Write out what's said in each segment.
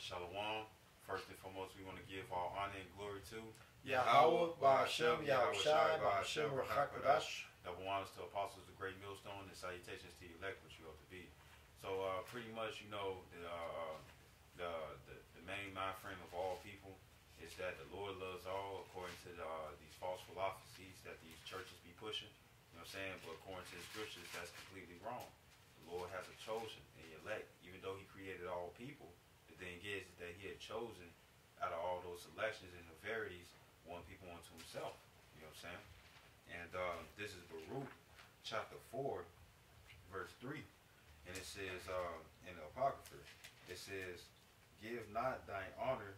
Shalom. First and foremost, we want to give all honor and glory to Yahweh, Ba'ashem, Yahushai, Ba'ashem, Ruach Double honors to apostles, the great millstone, and salutations to the elect, which you ought to be. So pretty much, you know, the main mind frame of all people is that the Lord loves all, according to these false philosophies that these churches be pushing. You know what I'm saying? But according to the scriptures, that's completely wrong. The Lord has a chosen and elect, even though he created all people. The thing is that he had chosen out of all those selections and the varieties, one people unto himself. You know what I'm saying? And this is Baruch chapter 4, verse 3. And it says in the Apocrypha, it says, "Give not thine honor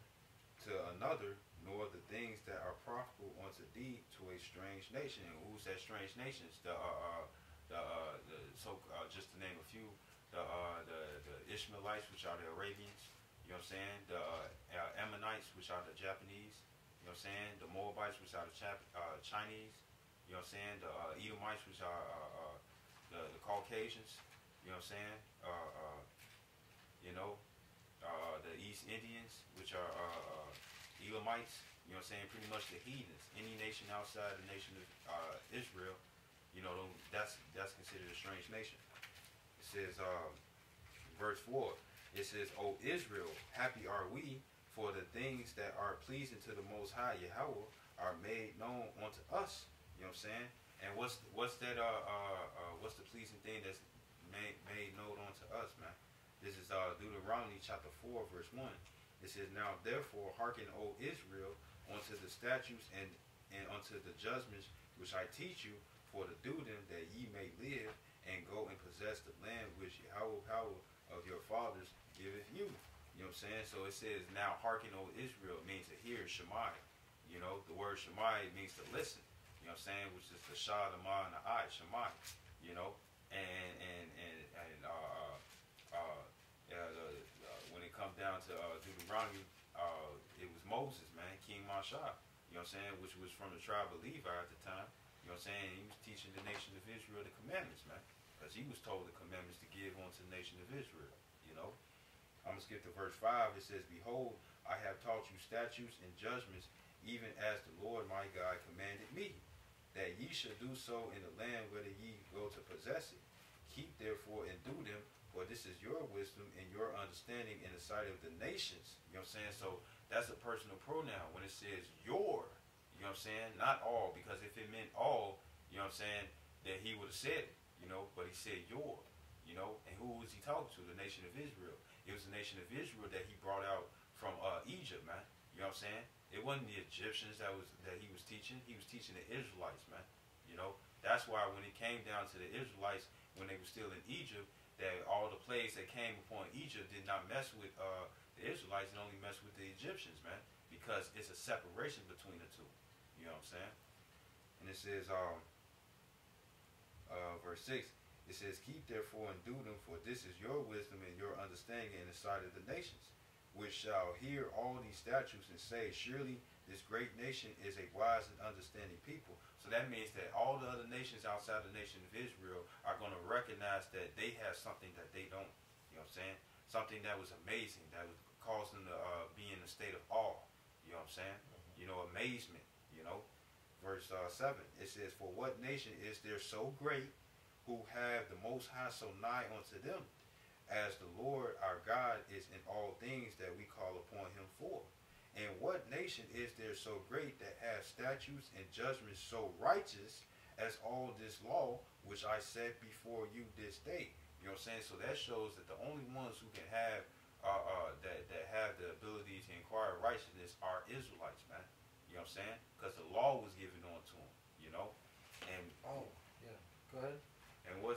to another, nor the things that are profitable unto thee to a strange nation." And who's that strange nations? Just to name a few, the Ishmaelites, which are the Arabians. You know what I'm saying? The Ammonites, which are the Japanese. You know what I'm saying? The Moabites, which are the Chinese. You know what I'm saying? The Edomites, which are the Caucasians. You know what I'm saying? The East Indians, which are Elamites. You know what I'm saying? Pretty much the heathens. Any nation outside the nation of Israel, you know, that's considered a strange nation. It says, verse 4, it says, "O Israel, happy are we, for the things that are pleasing to the Most High Yahweh are made known unto us." You know what I'm saying? And what's the pleasing thing that's made known unto us, man? This is Deuteronomy chapter 4, verse 1. It says, "Now therefore hearken, O Israel, unto the statutes and unto the judgments which I teach you, for to do them, that ye may live, and go and possess the land which Yahweh power of your fathers giveth you." You know what I'm saying? So it says, "Now hearken, O Israel," means to hear, Shemai. You know, the word Shemai means to listen. You know what I'm saying? Which is the Shah, the Ma, and the I, Shemai. You know, when it comes down to Deuteronomy, it was Moses, man, King Mashah. You know what I'm saying? Which was from the tribe of Levi at the time. You know what I'm saying? He was teaching the nation of Israel the commandments, man, because he was told the commandments to give unto the nation of Israel. You know, I'm gonna skip to verse 5. It says, "Behold, I have taught you statutes and judgments, even as the Lord my God commanded me, that ye should do so in the land whither ye go to possess it. Keep therefore and do them, for this is your wisdom and your understanding in the sight of the nations." You know what I'm saying? So that's a personal pronoun when it says your. You know what I'm saying? Not all, because if it meant all, you know what I'm saying, then he would have said it, you know, but he said your, you know. And who was he talking to? The nation of Israel. It was the nation of Israel that he brought out from Egypt, man. You know what I'm saying? It wasn't the Egyptians that he was teaching. He was teaching the Israelites, man. You know, that's why when it came down to the Israelites, when they were still in Egypt, that all the plagues that came upon Egypt did not mess with the Israelites and only mess with the Egyptians, man, because it's a separation between the two. You know what I'm saying? And it says, verse 6, it says, "Keep therefore and do them, for this is your wisdom and your understanding in the sight of the nations, which shall hear all these statutes and say, surely this great nation is a wise and understanding people." So that means that all the other nations outside the nation of Israel are going to recognize that they have something that they don't. You know what I'm saying? Something that was amazing, that would cause them to be in a state of awe. You know what I'm saying? You know, amazement, you know. Verse 7, it says, "For what nation is there so great, who have the Most High so nigh unto them, as the Lord our God is in all things that we call upon him for? And what nation is there so great that has statutes and judgments so righteous as all this law which I set before you this day?" You know what I'm saying? So that shows that the only ones who can have that have the ability to inquire righteousness are Israelites, man. You know what I'm saying? Because the law was given on to them, you know. And yeah, go ahead. And when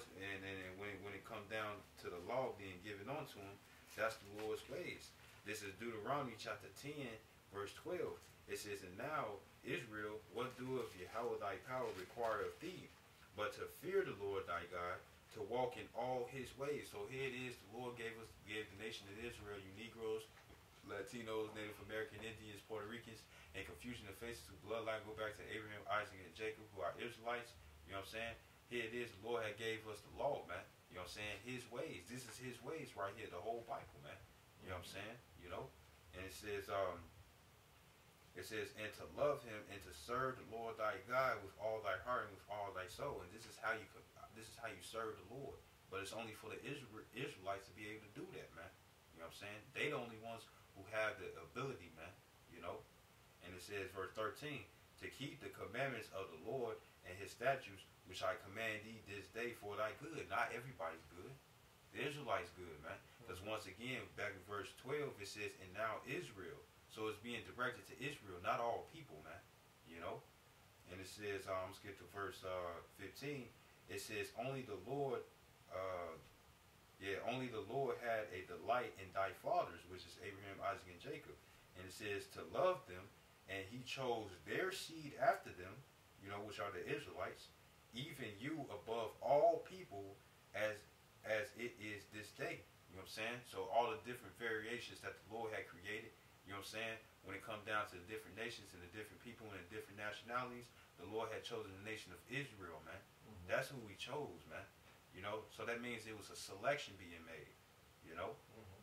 it comes down to the law being given on to them, that's the Lord's ways. This is Deuteronomy chapter 10, verse 12. It says, "And now, Israel, what doeth Yahweh thy power require of thee, but to fear the Lord thy God, to walk in all his ways." So here it is, the Lord gave the nation of Israel, you Negroes, Latinos, Native American, Indians, Puerto Ricans, and confusion of faces whose bloodline go back to Abraham, Isaac, and Jacob, who are Israelites. You know what I'm saying? Here it is, the Lord had gave us the law, man. You know what I'm saying? His ways. This is his ways right here, the whole Bible, man. You know what I'm saying? You know? it says, and to love him and to serve the Lord thy God with all thy heart and with all thy soul. And this is how you serve the Lord. But it's only for the Israelites to be able to do that, man. You know what I'm saying? They the only ones who have the ability, man. You know? And it says, verse 13, to keep the commandments of the Lord and his statutes, which I command thee this day for thy good. Not everybody's good. The Israelites good, man. Because once again, back in verse 12, it says, and now Israel. So it's being directed to Israel, not all people, man. You know? And it says, I'm going to skip to verse 15. It says, only the Lord had a delight in thy fathers, which is Abraham, Isaac, and Jacob. And it says to love them, and he chose their seed after them, you know, which are the Israelites, even you above all people as it is this day. You know what I'm saying? So all the different variations that the Lord had created, you know what I'm saying? When it comes down to the different nations and the different people and the different nationalities, the Lord had chosen the nation of Israel, man. Mm-hmm. That's who he chose, man. You know? So that means it was a selection being made, you know? Mm-hmm.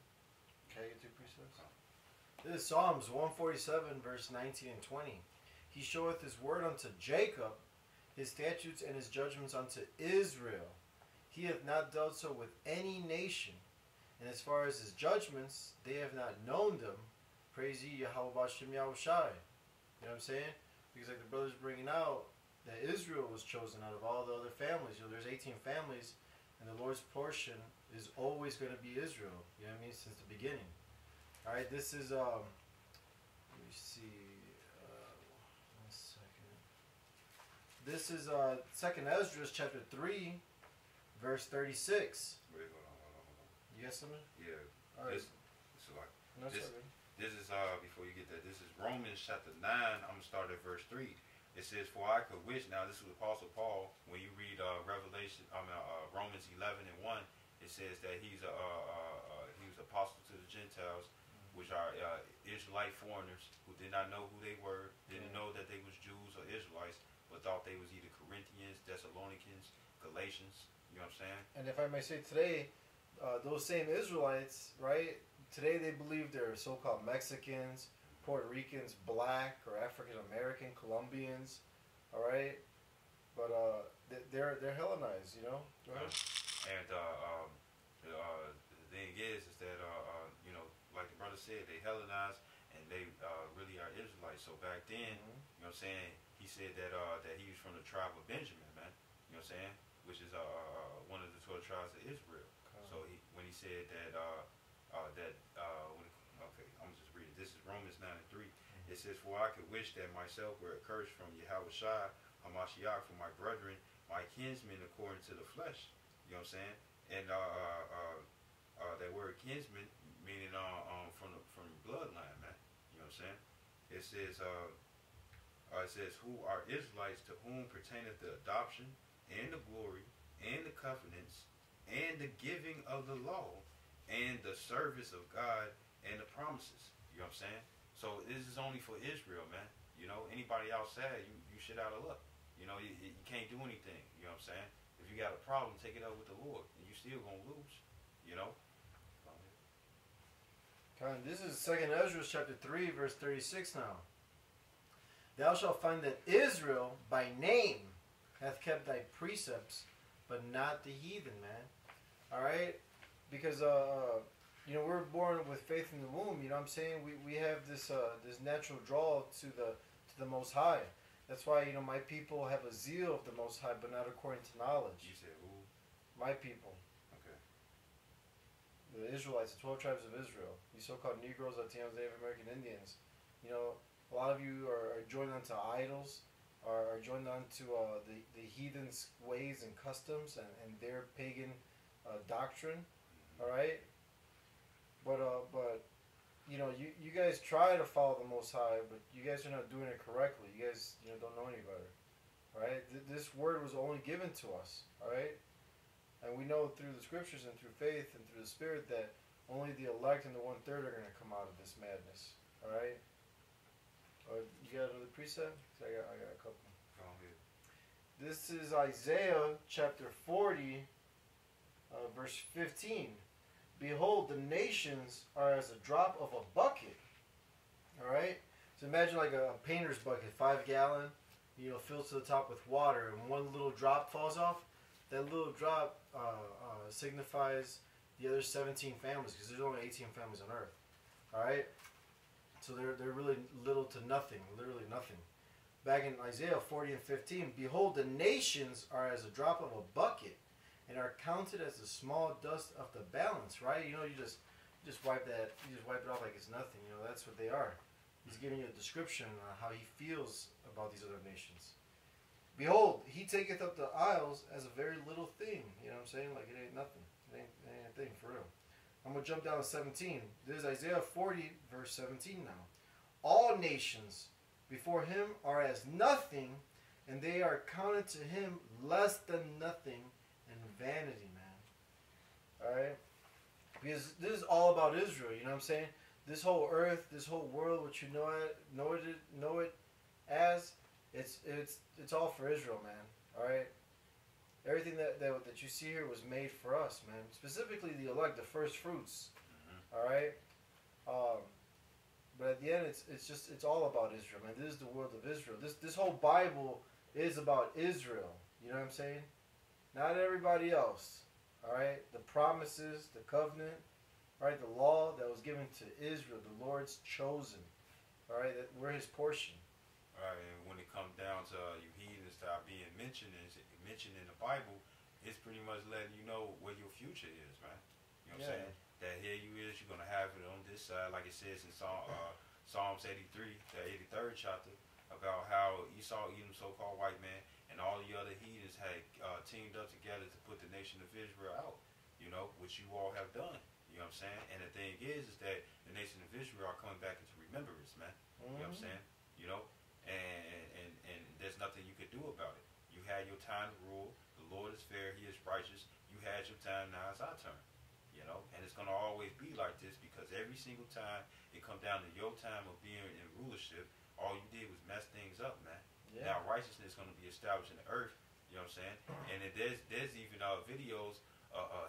Can I get two precepts? This is Psalms 147, verse 19 and 20. He showeth his word unto Jacob, his statutes and his judgments unto Israel. He hath not dealt so with any nation. And as far as his judgments, they have not known them. Praise ye Yahweh Bashem Yahushai. You know what I'm saying? Because like the brothers bringing out that Israel was chosen out of all the other families. You know, there's 18 families, and the Lord's portion is always going to be Israel. You know what I mean? Since the beginning. All right. This is let me see. 1 second. This is 2nd Ezra chapter 3, verse 36. Wait, hold on. You got something? Yeah. All right. This is before you get that, this is Romans chapter 9. I'm gonna start at verse 3. It says, for I could wish, now this is Apostle Paul, when you read Romans 11 and 1, it says that he was apostle to the Gentiles, which are Israelite foreigners who did not know who they were, didn't know that they was Jews or Israelites, but thought they was either Corinthians, Thessalonians, Galatians. You know what I'm saying? And if I may say today, those same Israelites, right? Today they believe they're so-called Mexicans, Puerto Ricans, black or African American, Colombians, all right. But they're Hellenized, you know. Go ahead. And the thing is that you know, like the brother said, they Hellenized and they really are Israelites. So back then, you know what I'm saying, he said that that he was from the tribe of Benjamin, man. You know what I'm saying, which is one of the 12 tribes of Israel. Okay. So when he said that okay, I'm just reading. This is Romans 9 and 3. It says, for I could wish that myself were accursed from Yahushua HaMashiach for my brethren, my kinsmen according to the flesh. You know what I'm saying? And that word kinsman meaning from the bloodline, man. You know what I'm saying? It says who are Israelites, to whom pertaineth the adoption and the glory and the covenants and the giving of the law and the service of God and the promises. You know what I'm saying? So this is only for Israel, man. You know, anybody outside, you shit out of luck. You know, you can't do anything. You know what I'm saying? If you got a problem, take it up with the Lord, and you still gonna lose. You know. This is 2nd Ezra chapter 3, verse 36 now. Thou shalt find that Israel by name hath kept thy precepts, but not the heathen, man. All right. Because, you know, we're born with faith in the womb. You know what I'm saying? We have this this natural draw to the Most High. That's why, you know, my people have a zeal of the Most High, but not according to knowledge. You said who? My people. Okay. The Israelites, the 12 tribes of Israel. You so-called Negroes, Latinos, Native American Indians. You know, a lot of you are joined onto idols, are joined onto the heathens' ways and customs and their pagan doctrine. All right, but you know, you guys try to follow the Most High, but you guys are not doing it correctly. You guys, you know, don't know any better. All right, this word was only given to us. All right, and we know through the scriptures and through faith and through the Spirit that only the elect and the 1/3 are going to come out of this madness. All right. You got another precept? I got a couple. Go ahead. This is Isaiah chapter 40, verse 15. Behold, the nations are as a drop of a bucket, All right. So imagine like a painter's bucket, 5 gallon, filled to the top with water, and one little drop falls off. That little drop signifies the other 17 families, because there's only 18 families on Earth. All right. So they're really little to nothing, literally nothing. Back in Isaiah 40 and 15, behold, the nations are as a drop of a bucket, and are counted as the small dust of the balance. Right? You just wipe it off like it's nothing. That's what they are. He's giving you a description on how he feels about these other nations. Behold, he taketh up the isles as a very little thing. You know what I'm saying? Like it ain't nothing. It ain't a thing for real. I'm going to jump down to 17. This is Isaiah 40, verse 17 now. All nations before him are as nothing, and they are counted to him less than nothing and vanity, man. Alright? Because this is all about Israel, you know what I'm saying? This whole earth, this whole world, what you know it as, it's all for Israel, man. Alright? Everything that you see here was made for us, man. Specifically the elect, the first fruits. All right. But at the end, it's all about Israel, man. This is the world of Israel. This whole Bible is about Israel. You know what I'm saying? Not everybody else. All right. The promises, the covenant, all right, the law that was given to Israel, the Lord's chosen. All right, that we're His portion. All right, and when it comes down to you heathens that are being mentioned in the Bible, it's pretty much letting you know where your future is, man. You know what I'm saying? That here you is, you're gonna have it on this side, like it says in Psalms 83, the 83rd chapter, about how Esau, Edom, so-called white man, and all the other heathens had teamed up together to put the nation of Israel out. Which you all have done. You know what I'm saying? And the thing is that the nation of Israel are coming back into remembrance, man. You know what I'm saying? And there's nothing you could do about it. You had your time to rule. The Lord is fair. He is righteous. You had your time. Now it's our turn. And it's going to always be like this, because every single time it comes down to your time of being in rulership, all you did was mess things up, man. Yeah. Now righteousness is going to be established in the earth. You know what I'm saying? And there's even videos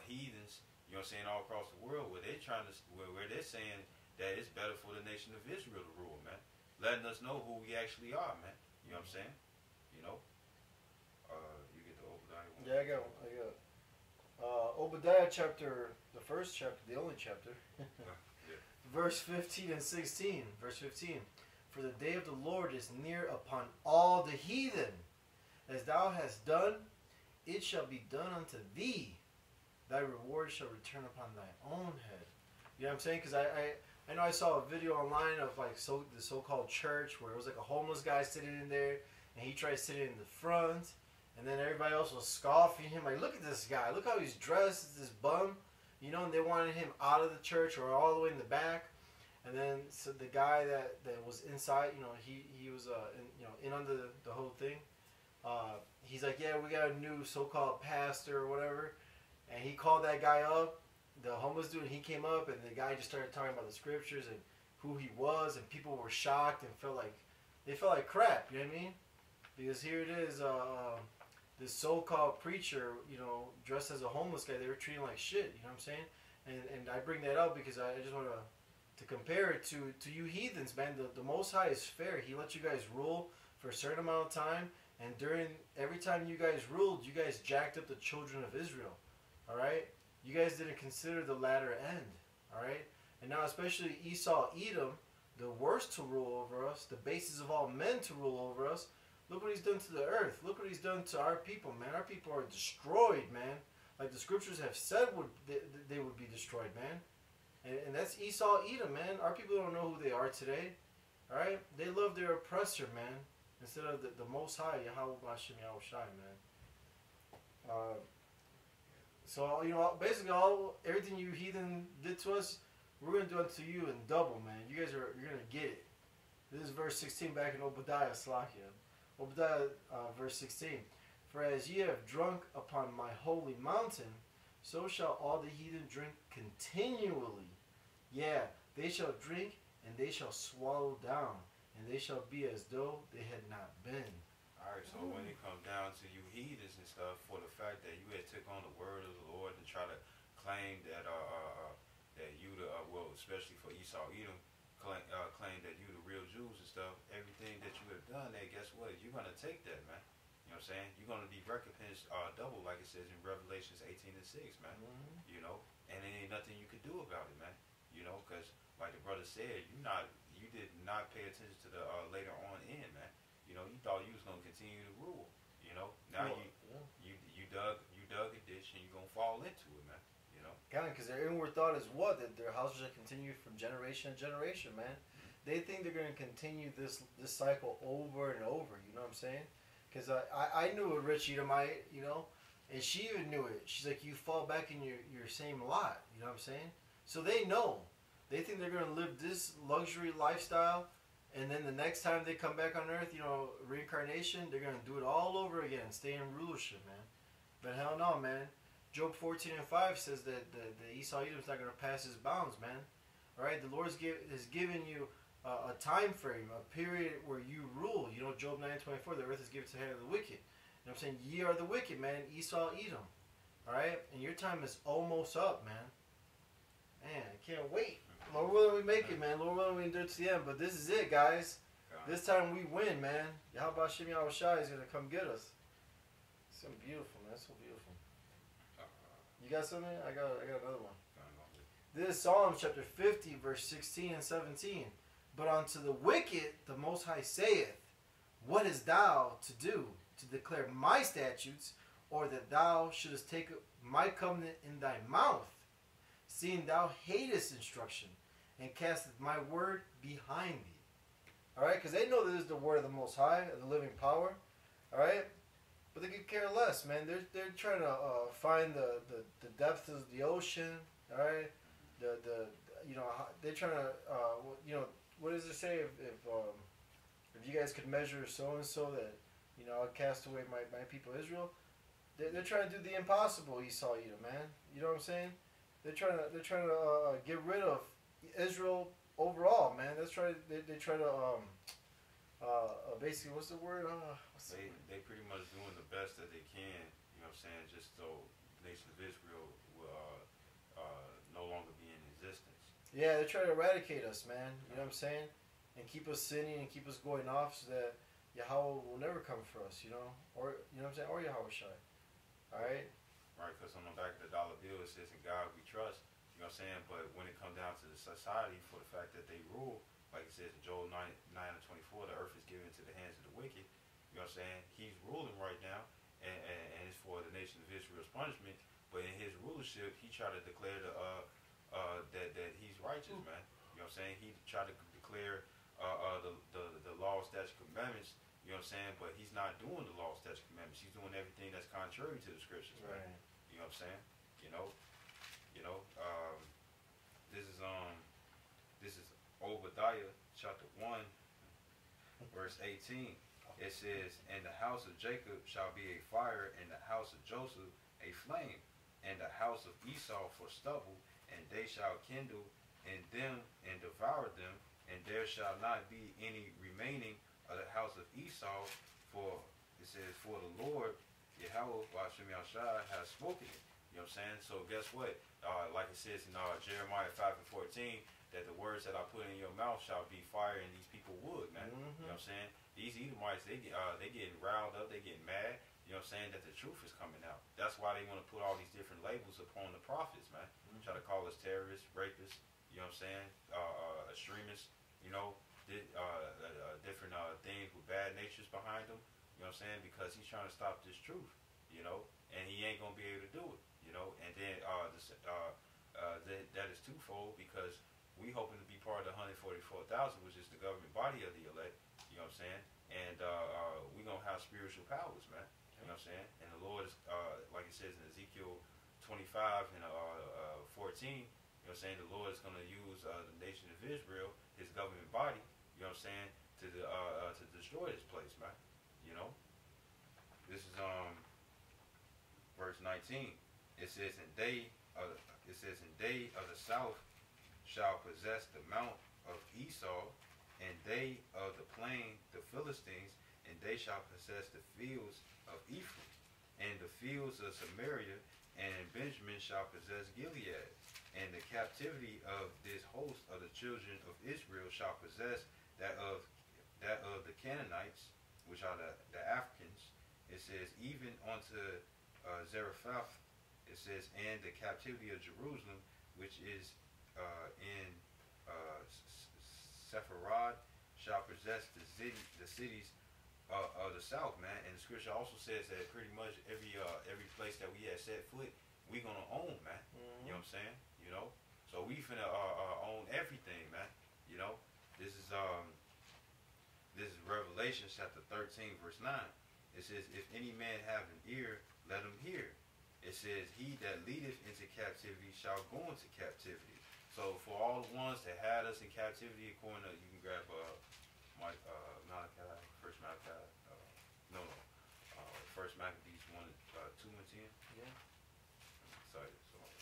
heathens, you know what I'm saying, all across the world where they're where they're saying that it's better for the nation of Israel to rule, man. Letting us know who we actually are, man. You know what I'm saying? You get the Obadiah one. Yeah, I got Obadiah chapter, the first chapter, the only chapter. Yeah. Verse 15 and 16. Verse 15. For the day of the Lord is near upon all the heathen. As thou hast done, it shall be done unto thee. Thy reward shall return upon thy own head. You know what I'm saying? Because I know I saw a video online of the so-called church where it was like a homeless guy sitting in there, and he tried sitting in the front, and then everybody else was scoffing him. Like, look at this guy. Look how he's dressed, this bum. And they wanted him out of the church or all the way in the back. And then so the guy that was inside, he was in under the whole thing. He's like, yeah, we got a new so-called pastor or whatever. And he called that guy up, the homeless dude, and he came up, and the guy just started talking about the scriptures and who he was, and people were shocked and felt like crap, you know what I mean? Because here it is, this so-called preacher, dressed as a homeless guy, they were treating like shit, you know what I'm saying? And I bring that up because I just want to compare it to you heathens, man. The Most High is fair. He lets you guys rule for a certain amount of time, and every time you guys ruled, you guys jacked up the children of Israel. All right, you guys didn't consider the latter end. All right, and now especially Esau, Edom, the worst to rule over us, the basis of all men to rule over us. Look what he's done to the earth. Look what he's done to our people, man. Our people are destroyed, man. Like the scriptures have said, they would be destroyed, man. And that's Esau, Edom, man. Our people don't know who they are today. All right, they love their oppressor, man, instead of the Most High, Yahweh Bashem Yahushai, man. So, basically everything you heathen did to us, we're going to do it to you in double, man. You're going to get it. This is verse 16 back in Obadiah, Slakia. Obadiah, verse 16. For as ye have drunk upon my holy mountain, so shall all the heathen drink continually. Yeah, they shall drink, and they shall swallow down, and they shall be as though they had not been. Alright, so when it comes down to you heathens and stuff, for the fact that you had took on the word of the Lord and try to claim that that you especially for Esau, Edom, claim that you the real Jews and stuff, everything that you have done there, guess what? You're gonna take that, man. You know what I'm saying? You're gonna be recompensed double, like it says in Revelations 18:6, man. Mm-hmm. You know, and there ain't nothing you could do about it, man. You know, because like the brother said, you did not pay attention to the later on end, man. You know, you thought you was gonna continue to rule. You know, now you dug a ditch and you're gonna fall into it, man. You know, kind of, because their inward thought is what, that their houses should continue from generation to generation, man. They think they're gonna continue this cycle over and over. You know what I'm saying? Because I knew a rich Edomite, you know, and she even knew it. She's like, you fall back in your same lot. You know what I'm saying? So they know. They think they're going to live this luxury lifestyle, and then the next time they come back on earth, you know, reincarnation, they're going to do it all over again, stay in rulership, man. But hell no, man. Job 14:5 says that the Esau Edom's not going to pass his bounds, man. All right? The Lord has given you a time frame, a period where you rule. You know, Job 9:24, the earth is given to the hand of the wicked. You know what I'm saying? Ye are the wicked, man. Esau, Edom. All right? And your time is almost up, man. Man, I can't wait. Lord willing, we make it, man. Lord willing, we endure to the end. But this is it, guys. This time we win, man. Yahweh Shem Yahweh Shai is going to come get us. It's so beautiful, man. It's so beautiful. You got something? I got another one. This is Psalms chapter 50, verse 16 and 17. But unto the wicked the Most High saith, what is thou to do, to declare my statutes, or that thou shouldest take my covenant in thy mouth, seeing thou hatest instruction, and casteth my word behind thee. Alright, because they know this is the word of the Most High, of the living power. Alright? But they could care less, man. They're trying to find the depths of the ocean. Alright? You know, they're trying to, you know, what does it say if you guys could measure so and so that, you know, I'll cast away my people Israel? They're trying to do the impossible, Esau Edom, man. You know what I'm saying? They're trying to get rid of Israel overall, man. They try to basically, what's the word? They pretty much doing the best that they can. You know what I'm saying? Just so the nation of Israel will no longer be in existence. Yeah, they're trying to eradicate us, man. You know what I'm saying? And keep us sinning and keep us going off so that Yahweh will never come for us, you know? Or, you know what I'm saying? Or Yahweh Shai. Alright? Right, because on the back of the dollar bill it says, in God we trust. You know what I'm saying? But when it comes down to the society, for the fact that they rule, like it says in Joel 9:24, the earth is given into the hands of the wicked. You know what I'm saying? He's ruling right now, and it's for the nation of Israel's punishment. But in his rulership, he tried to declare that he's righteous, man. You know what I'm saying? He tried to declare the law, statutes, commandments. You know what I'm saying? But he's not doing the law, statutes, commandments. He's doing everything that's contrary to the scriptures, man. Right. You know what I'm saying? This is Obadiah chapter 1, verse 18. It says, and the house of Jacob shall be a fire, and the house of Joseph a flame, and the house of Esau for stubble, and they shall kindle in them and devour them, and there shall not be any remaining of the house of Esau, for it says, for the Lord Yahweh Hashem Yahshua has spoken it. You know what I'm saying? So guess what? Like it says in Jeremiah 5:14, that the words that I put in your mouth shall be fire and these people wood, man. Mm-hmm. You know what I'm saying? These Edomites, they getting riled up, they getting mad. You know what I'm saying? That the truth is coming out. That's why they want to put all these different labels upon the prophets, man. Mm-hmm. Try to call us terrorists, rapists, you know what I'm saying? Extremists, you know, different things with bad natures behind them. You know what I'm saying? Because he's trying to stop this truth, you know, and he ain't gonna be able to do it, you know. And then that is twofold, because we hoping to be part of the 144,000, which is the government body of the elect. You know what I'm saying? And we gonna have spiritual powers, man. You know what I'm saying? And the Lord is, like it says in Ezekiel 25 and 14. You know what I'm saying? The Lord is gonna use the nation of Israel, His government body. You know what I'm saying? To destroy this place, man. You know. This is verse 19. It says, and they of the south shall possess the mount of Esau, and they of the plain the Philistines, and they shall possess the fields of Ephraim, and the fields of Samaria, and Benjamin shall possess Gilead. And the captivity of this host of the children of Israel shall possess that of the Canaanites, which are the Africans. It says, even unto Zarephath. It says, and the captivity of Jerusalem, which is in Sepharad, shall possess the cities of the south, man. And the scripture also says that pretty much every place that we had set foot, we gonna own, man. Mm-hmm. You know what I'm saying? You know, so we finna own everything, man. You know, this is Revelation chapter 13, verse 9. It says, if any man have an ear, let him hear. It says, he that leadeth into captivity shall go into captivity. So for all the ones that had us in captivity, according to, you can grab Malachi, First Malachi, First Maccabees 1, 2 and 10. Yeah. I'm excited, so I'm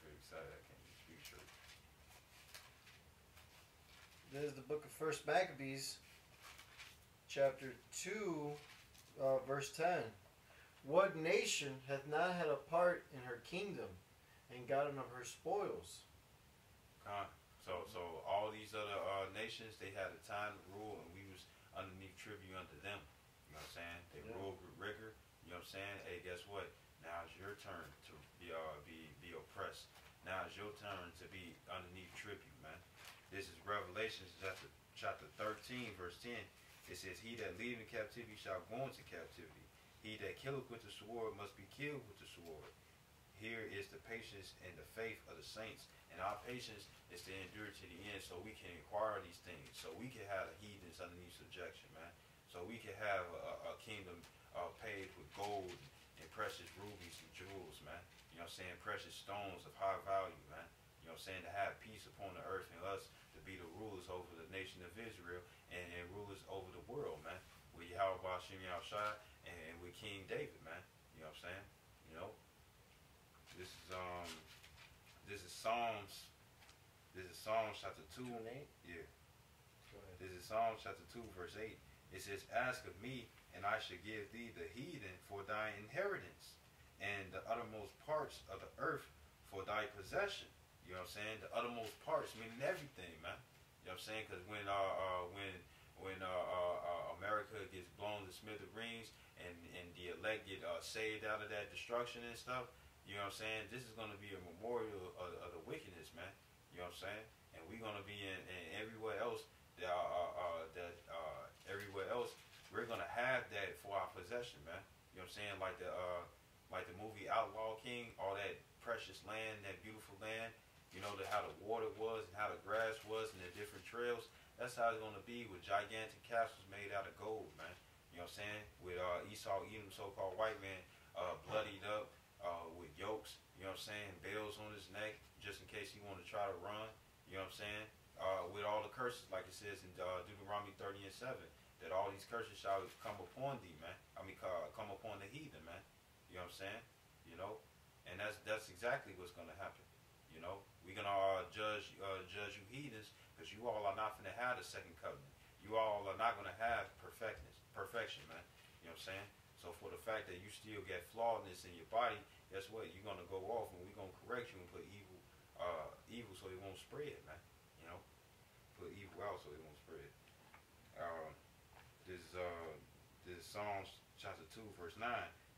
very excited. I can't even speak straight. There's the book of First Maccabees, chapter 2, verse 10. What nation hath not had a part in her kingdom, and gotten of her spoils? So all these other nations, they had a time to rule, and we was underneath tribute under them. You know what I'm saying? They ruled with rigor. You know what I'm saying? Hey, guess what? Now it's your turn to be oppressed. Now it's your turn to be underneath tribute, man. This is Revelation chapter 13, verse 10. It says, he that leadeth in captivity shall go into captivity. He that killeth with the sword must be killed with the sword. Here is the patience and the faith of the saints. And our patience is to endure to the end, so we can acquire these things. So we can have the heathens underneath subjection, man. So we can have a kingdom paved with gold and precious rubies and jewels, man. You know what I'm saying? Precious stones of high value, man. You know what I'm saying? To have peace upon the earth, and us to be the rulers over the nation of Israel and rulers over the world, man. With Yahweh Shem Yahushua and with King David, man. You know what I'm saying? You know? This is Psalms. This is Psalms chapter 2. 2 and 8? Yeah. Go ahead. This is Psalms chapter 2, verse 8. It says, ask of me, and I shall give thee the heathen for thy inheritance, and the uttermost parts of the earth for thy possession. You know what I'm saying? The uttermost parts, meaning everything, man. You know what I'm saying? Because when America gets blown to smithereens and the elect get saved out of that destruction and stuff, you know what I'm saying? This is going to be a memorial of the wickedness, man. You know what I'm saying? And we're going to be in everywhere else everywhere else, we're going to have that for our possession, man. You know what I'm saying? Like the movie Outlaw King, all that precious land, that beautiful land, you know, how the water was and how the grass was and the different trails. That's how it's going to be with gigantic castles made out of gold, man. You know what I'm saying? With Esau Edom, so-called white man, bloodied up, with yokes, you know what I'm saying, bells on his neck, just in case he want to try to run, you know what I'm saying, with all the curses, like it says in Deuteronomy 30 and 7, that all these curses shall come upon thee, man. Come upon the heathen, man. You know what I'm saying? You know, and that's exactly what's going to happen. You know, we're going to judge you heathens, because you all are not going to have the second covenant. You all are not going to have perfection, man. You know what I'm saying? So for the fact that you still get flawedness in your body, guess what? You're going to go off, and we're going to correct you and put evil so it won't spread, man. You know? Put evil out so it won't spread. This is Psalms chapter 2, verse 9.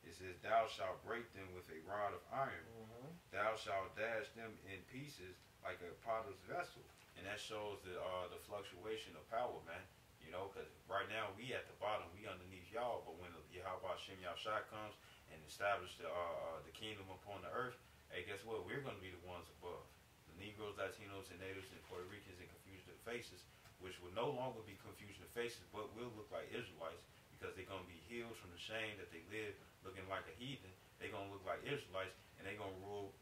It says, thou shalt break them with a rod of iron. Mm-hmm. Thou shalt dash them in pieces like a potter's vessel. And that shows the fluctuation of power, man. You know, because right now we at the bottom, we underneath y'all. But when Yahweh Shem Yahushua comes and establish the kingdom upon the earth, hey, guess what? We're going to be the ones above. The Negroes, Latinos, and Natives, and Puerto Ricans, and Confucian faces, which will no longer be Confucian faces, but will look like Israelites, because they're going to be healed from the shame that they live looking like a heathen. They're going to look like Israelites, and they're going to rule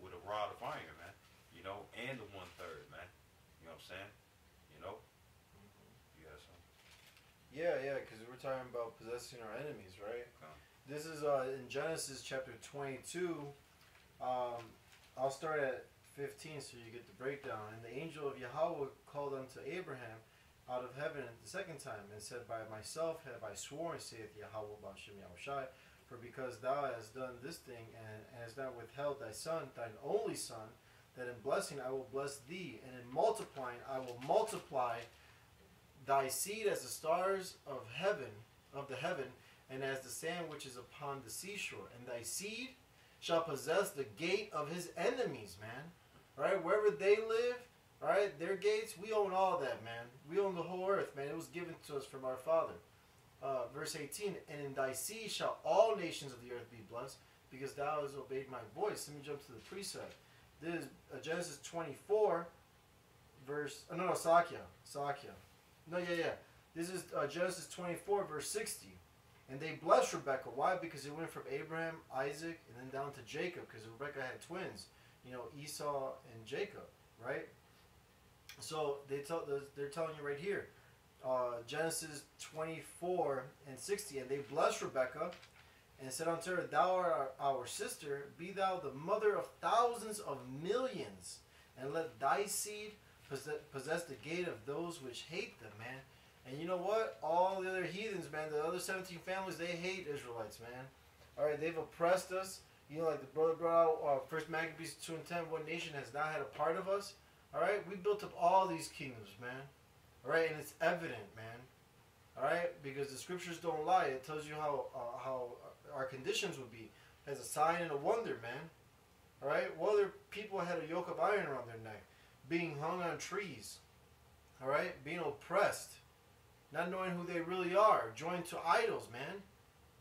with a rod of iron, man. You know, and the 1/3, man. You know what I'm saying? You know? You got something? Yeah, because we're talking about possessing our enemies, right? This is in Genesis chapter 22. I'll start at 15 so you get the breakdown. And the angel of Yahweh called unto Abraham out of heaven the second time, and said, by myself have I sworn, saith Yahweh Bashem Yahushai, For because thou hast done this thing, and hast not withheld thy son, thine only son, that in blessing I will bless thee, and in multiplying I will multiply thy seed as the stars of the heaven, and as the sand which is upon the seashore. And thy seed shall possess the gate of his enemies, man. Right? Wherever they live, right, their gates, we own all that, man. We own the whole earth, man. It was given to us from our Father. Verse 18, and in thy seed shall all nations of the earth be blessed, because thou hast obeyed my voice. Let me jump to the precept. This is Genesis 24, verse... Oh, no, Sakya. No, yeah. This is Genesis 24, verse 60. And they blessed Rebekah. Why? Because it went from Abraham, Isaac, and then down to Jacob, because Rebekah had twins. You know, Esau and Jacob, right? So they're telling you right here, Genesis 24 and 60, and they blessed Rebekah, and said unto her, thou art our sister, be thou the mother of thousands of millions, and let thy seed possess the gate of those which hate them, man. And you know what? All the other heathens, man, the other 17 families, they hate Israelites, man. Alright, they've oppressed us. You know, like the brother brought out, 1 Maccabees 2 and 10, what nation has not had a part of us? Alright, we built up all these kingdoms, man. Alright, and it's evident, man. Alright, because the scriptures don't lie. It tells you how our conditions would be as a sign and a wonder, man. Alright, well, other people had a yoke of iron around their neck, being hung on trees. Alright, being oppressed, not knowing who they really are, joined to idols, man.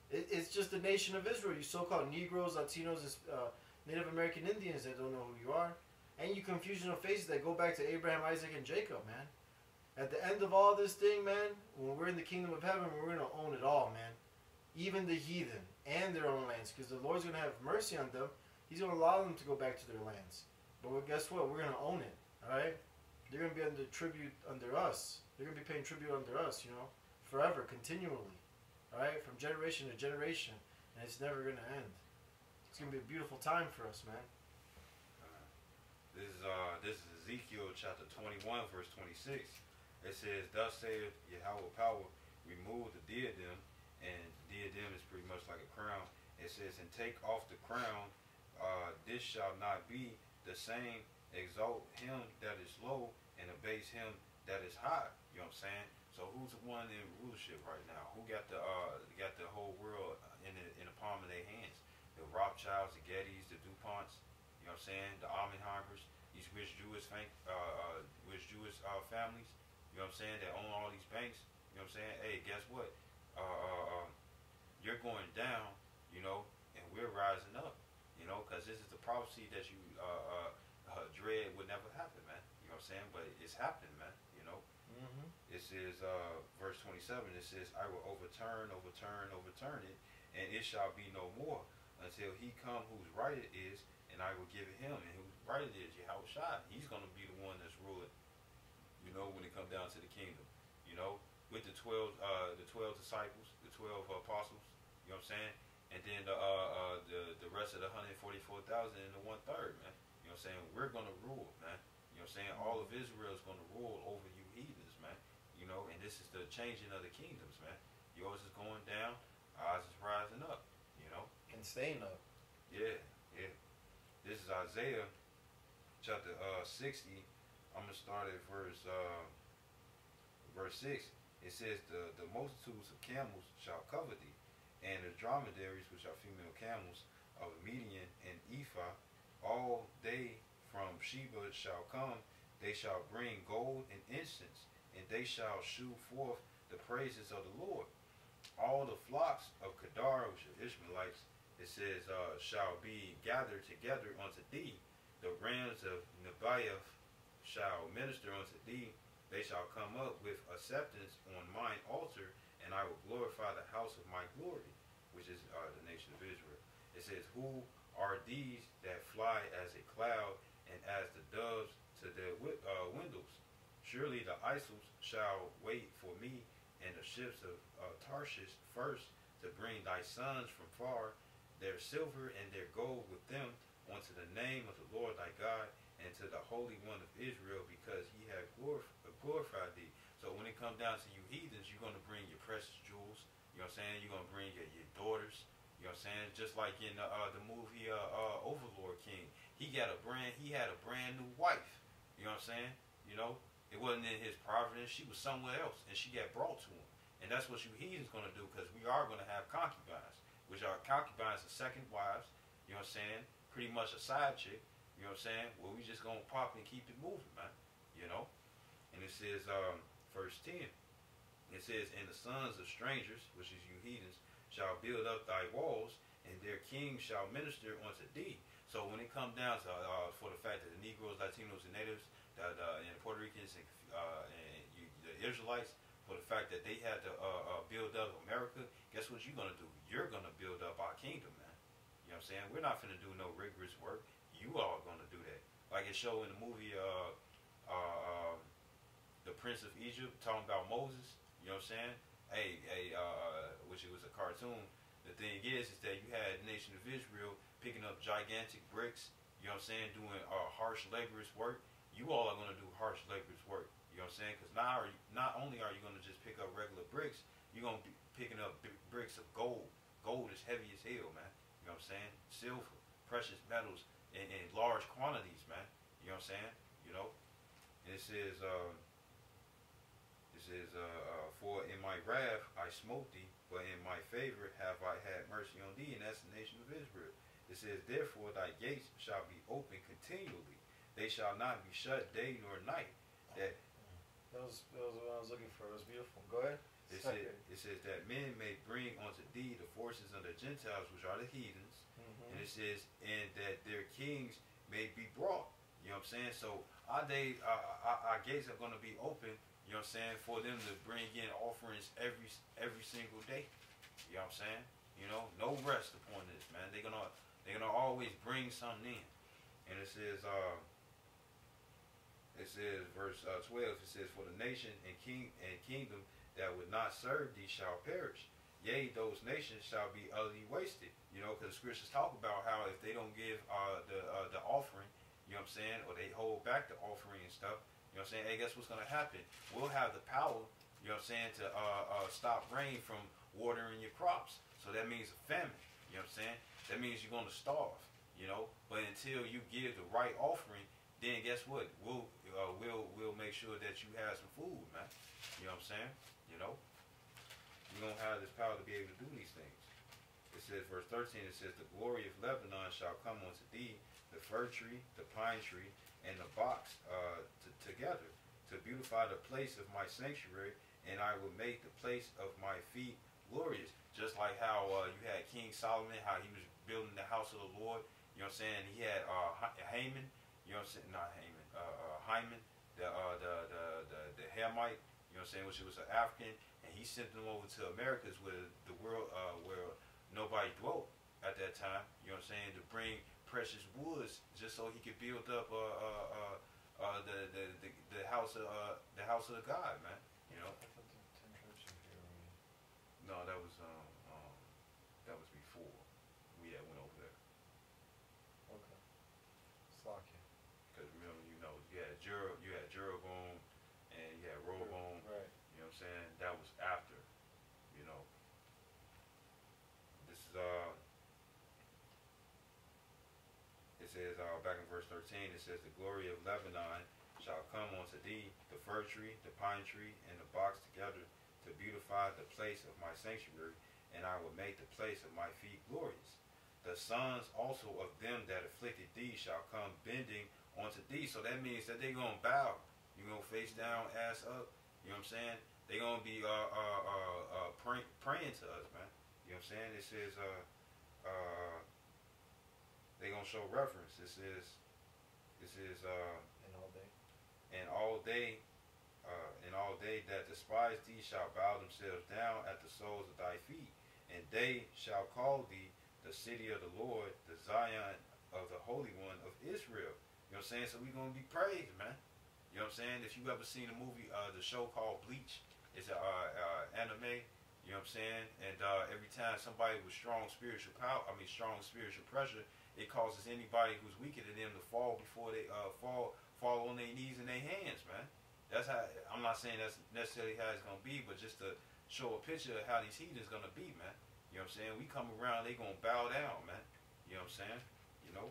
It's just the nation of Israel, you so-called Negroes, Latinos, Native American Indians that don't know who you are. And you confusion of faces that go back to Abraham, Isaac, and Jacob, man. At the end of all this thing, man, when we're in the kingdom of heaven, we're going to own it all, man. Even the heathen and their own lands, because the Lord's going to have mercy on them. He's going to allow them to go back to their lands. But guess what? We're going to own it, all right? They're going to be under tribute under us. They're going to be paying tribute under us, you know, forever, continually, all right? From generation to generation, and it's never going to end. It's going to be a beautiful time for us, man. This is Ezekiel chapter 21, verse 26. It says, thus saith Yahweh power, remove the diadem, and diadem is pretty much like a crown. It says, and take off the crown, this shall not be the same, exalt him that is low, and abase him that is high. You know what I'm saying? So who's the one in rulership right now? Who got the whole world in the palm of their hands? The Rothschilds, the Gettys, the DuPonts, you know what I'm saying? The Oppenheimers, these rich Jewish families, you know what I'm saying, that own all these banks, you know what I'm saying? Hey, guess what? You're going down, you know, and we're rising up, you know, because this is the prophecy that you dread would never happen, man. You know what I'm saying? But it's happening, man, you know. Mm-hmm. This is verse 27. It says, I will overturn it, and it shall be no more until he come whose right it is, and I will give it him. And whose right it is, Yahweh Shai. He's going to be the one that's ruling, you know, when it comes down to the kingdom, you know, with the 12 disciples, the 12 apostles, you know what I'm saying? And then the rest of the 144,000 and the 1/3, man. You know what I'm saying? We're going to rule, man. You know what I'm saying? All of Israel is going to rule over you heathens, man. You know, and this is the changing of the kingdoms, man. Yours is going down, ours is rising up, you know. And staying up. Yeah. This is Isaiah chapter 60. I'm going to start at verse 6. It says, the multitudes of camels shall cover thee, and the dromedaries, which are female camels, of Median and Ephah, all they from Sheba shall come. They shall bring gold and incense, and they shall shew forth the praises of the Lord. All the flocks of Kedar, which are Ishmaelites, it says, shall be gathered together unto thee. The rams of Nebaioth shall minister unto thee. They shall come up with acceptance on mine altar, and I will glorify the house of my glory, which is the nation of Israel. It says, who are these that fly as a cloud, and as the doves to their windows? Surely the isles shall wait for me, and the ships of Tarshish first, to bring thy sons from far, their silver and their gold with them, unto the name of the Lord thy God, and to the Holy One of Israel, because he hath glorified thee. So when it comes down to you heathens, you're going to bring your precious jewels. You know what I'm saying? You're going to bring your daughters. You know what I'm saying? Just like in the movie Overlord King, he had a brand new wife. You know what I'm saying? You know, it wasn't in his providence. She was somewhere else, and she got brought to him. And that's what you heathens gonna do, because we are gonna have concubines, which are concubines are second wives. You know what I'm saying? Pretty much a side chick. You know what I'm saying? Well, we just gonna pop and keep it moving, man. You know. And it says, verse 10. It says, "And the sons of strangers, which is you heathens, shall build up thy walls, and their kings shall minister unto thee." So when it comes down to for the fact that the Negroes, Latinos, and natives, and the Puerto Ricans, the Israelites, for the fact that they had to build up America, guess what you're gonna do? You're gonna build up our kingdom, man. You know what I'm saying? We're not finna do no rigorous work. You all are gonna do that. Like it showed in the movie, The Prince of Egypt, talking about Moses. You know what I'm saying? Which it was a cartoon. The thing is that you had the nation of Israel picking up gigantic bricks. You know what I'm saying? Doing harsh laborious work. You all are gonna do harsh laborious work. You know what I'm saying? Because not only are you gonna just pick up regular bricks, you're gonna be picking up bricks of gold. Gold is heavy as hell, man. You know what I'm saying? Silver, precious metals in large quantities, man. You know what I'm saying? You know. And it says, "For in my wrath I smote thee, but in my favor have I had mercy on thee," and that's the nation of Israel. It says, "Therefore thy gates shall be open continually; they shall not be shut day nor night." That was what I was looking for. It was beautiful. Go ahead. It says that men may bring unto thee the forces of the Gentiles, which are the heathens. Mm-hmm. And it says, "and that their kings may be brought." You know what I'm saying? So our gates are going to be open. You know what I'm saying? For them to bring in offerings every single day. You know what I'm saying? You know, no rest upon this, man. They're gonna always bring something in. And it says verse 12. It says, "For the nation and kingdom that would not serve thee shall perish. Yea, those nations shall be utterly wasted." You know, because the scriptures talk about how if they don't give the offering, you know what I'm saying, or they hold back the offering and stuff, you know what I'm saying, hey, guess what's going to happen? We'll have the power, you know what I'm saying, to stop rain from watering your crops. So that means a famine, you know what I'm saying? That means you're going to starve, you know. But until you give the right offering, then guess what? We'll make sure that you have some food, man. You know what I'm saying? You know, you're going to have this power to be able to do these things. It says, verse 13, it says, "The glory of Lebanon shall come unto thee, the fir tree, the pine tree, and the box together, to beautify the place of my sanctuary, and I will make the place of my feet glorious." Just like how you had King Solomon, how he was building the house of the Lord. You know what I'm saying? He had Haman. You know what I'm saying? Not Haman. Hyman, the Hamite. You know what I'm saying? Which was an African, and he sent them over to Americas, where the world where nobody dwelt at that time. You know what I'm saying? To bring precious woods, just so he could build up the house of the God, man. You know. No, that was before we had went over there. Okay. Slocky. Because remember, you know, you had Jeroboam, and you had Rehoboam. Right. You know what I'm saying? That was after. You know. This is It says back in verse 13. It says, "The glory of Lebanon shall come unto thee, the fir tree, the pine tree, and the box together, to beautify the place of my sanctuary, and I will make the place of my feet glorious. The sons also of them that afflicted thee shall come bending unto thee." So that means that they're going to bow. You're going to face down, ass up. You know what I'm saying? They're going to be praying to us, man. You know what I'm saying? It says they're going to show reverence. This is and all they that despise thee shall bow themselves down at the soles of thy feet, and they shall call thee the city of the Lord, the Zion of the Holy One of Israel. You know what I'm saying? So we're going to be praised, man. You know what I'm saying? If you ever seen the movie, the show called Bleach, it's an anime. You know what I'm saying? And every time somebody with strong spiritual pressure, it causes anybody who's weaker than them to fall before they fall on their knees and their hands, man. That's how. I'm not saying that's necessarily how it's gonna be, but just to show a picture of how these heathens gonna be, man. You know You know what I'm saying? We come around, they gonna bow down, man. You know what I'm saying? You know.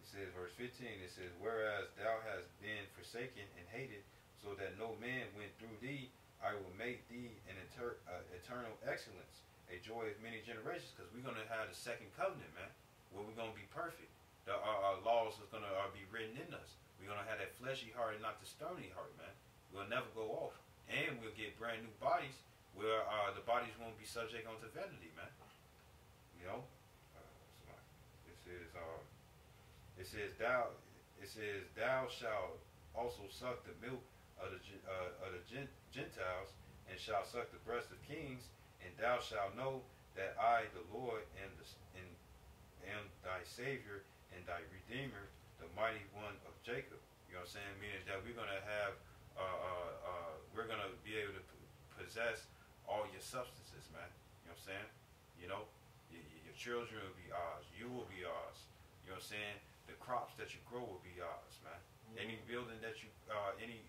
It says, verse 15. It says, whereas thou hast been forsaken and hated, so that no man went through thee, I will make thee an eternal excellence, a joy of many generations. Because we're gonna have the second covenant, man, where we're gonna be perfect. Our laws is gonna be written in us. We're gonna have that fleshy heart and not the stony heart, man. We'll never go off. And we'll get brand new bodies where the bodies won't be subject unto vanity, man. You know? It says thou shalt also suck the milk of the Gentiles, and shalt suck the breast of kings, and thou shalt know that I, the Lord, am thy Savior and thy Redeemer, the mighty one of Jacob. You know what I'm saying? Meaning that we're gonna have we're going to be able to possess all your substances, man. You know what I'm saying? You know, your children will be ours. You will be ours. You know what I'm saying? The crops that you grow will be ours, man. Any building that you, any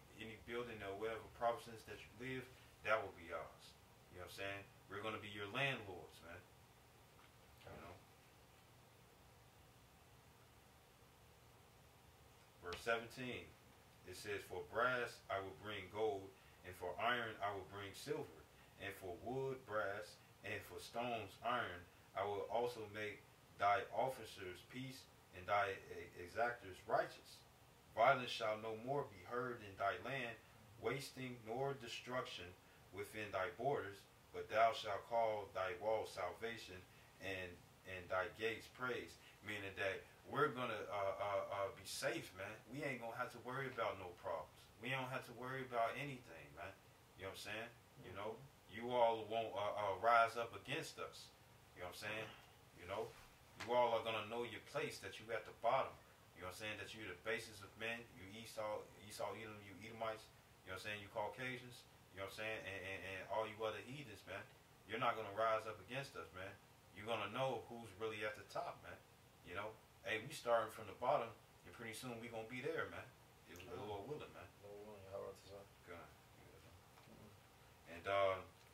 building or whatever province that you live, that will be ours. You know what I'm saying? We're going to be your landlords, man. You know? Verse 17. It says, for brass I will bring gold, and for iron I will bring silver, and for wood brass, and for stones iron. I will also make thy officers peace, and thy exactors righteous. Violence shall no more be heard in thy land, wasting nor destruction within thy borders, but thou shalt call thy walls salvation, and thy gates praise. Meaning that we're gonna be safe, man. We ain't gonna have to worry about no problems. We don't have to worry about anything, man. You know what I'm saying? You know, you all won't rise up against us. You know what I'm saying? You know, you all are gonna know your place, that you at the bottom. You know what I'm saying? That you're the basis of men. You Esau, Edom, you Edomites. You know what I'm saying? You Caucasians. You know what I'm saying? And all you other heathens, man. You're not gonna rise up against us, man. You're gonna know who's really at the top, man. You know, hey, we starting from the bottom, and pretty soon we gonna be there, man. If the Lord willing, man. Good. And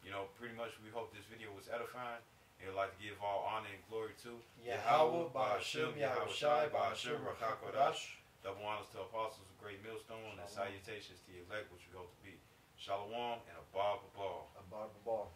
you know, pretty much we hope this video was edifying. And we'd like to give all honor and glory to Yahweh, Ba'ashem, Yahushai, Ba'ashem, Rakakodash. Double honors to apostles of Great Millstone, and salutations to the elect, which we hope to be. Shalom and a Abba Ball.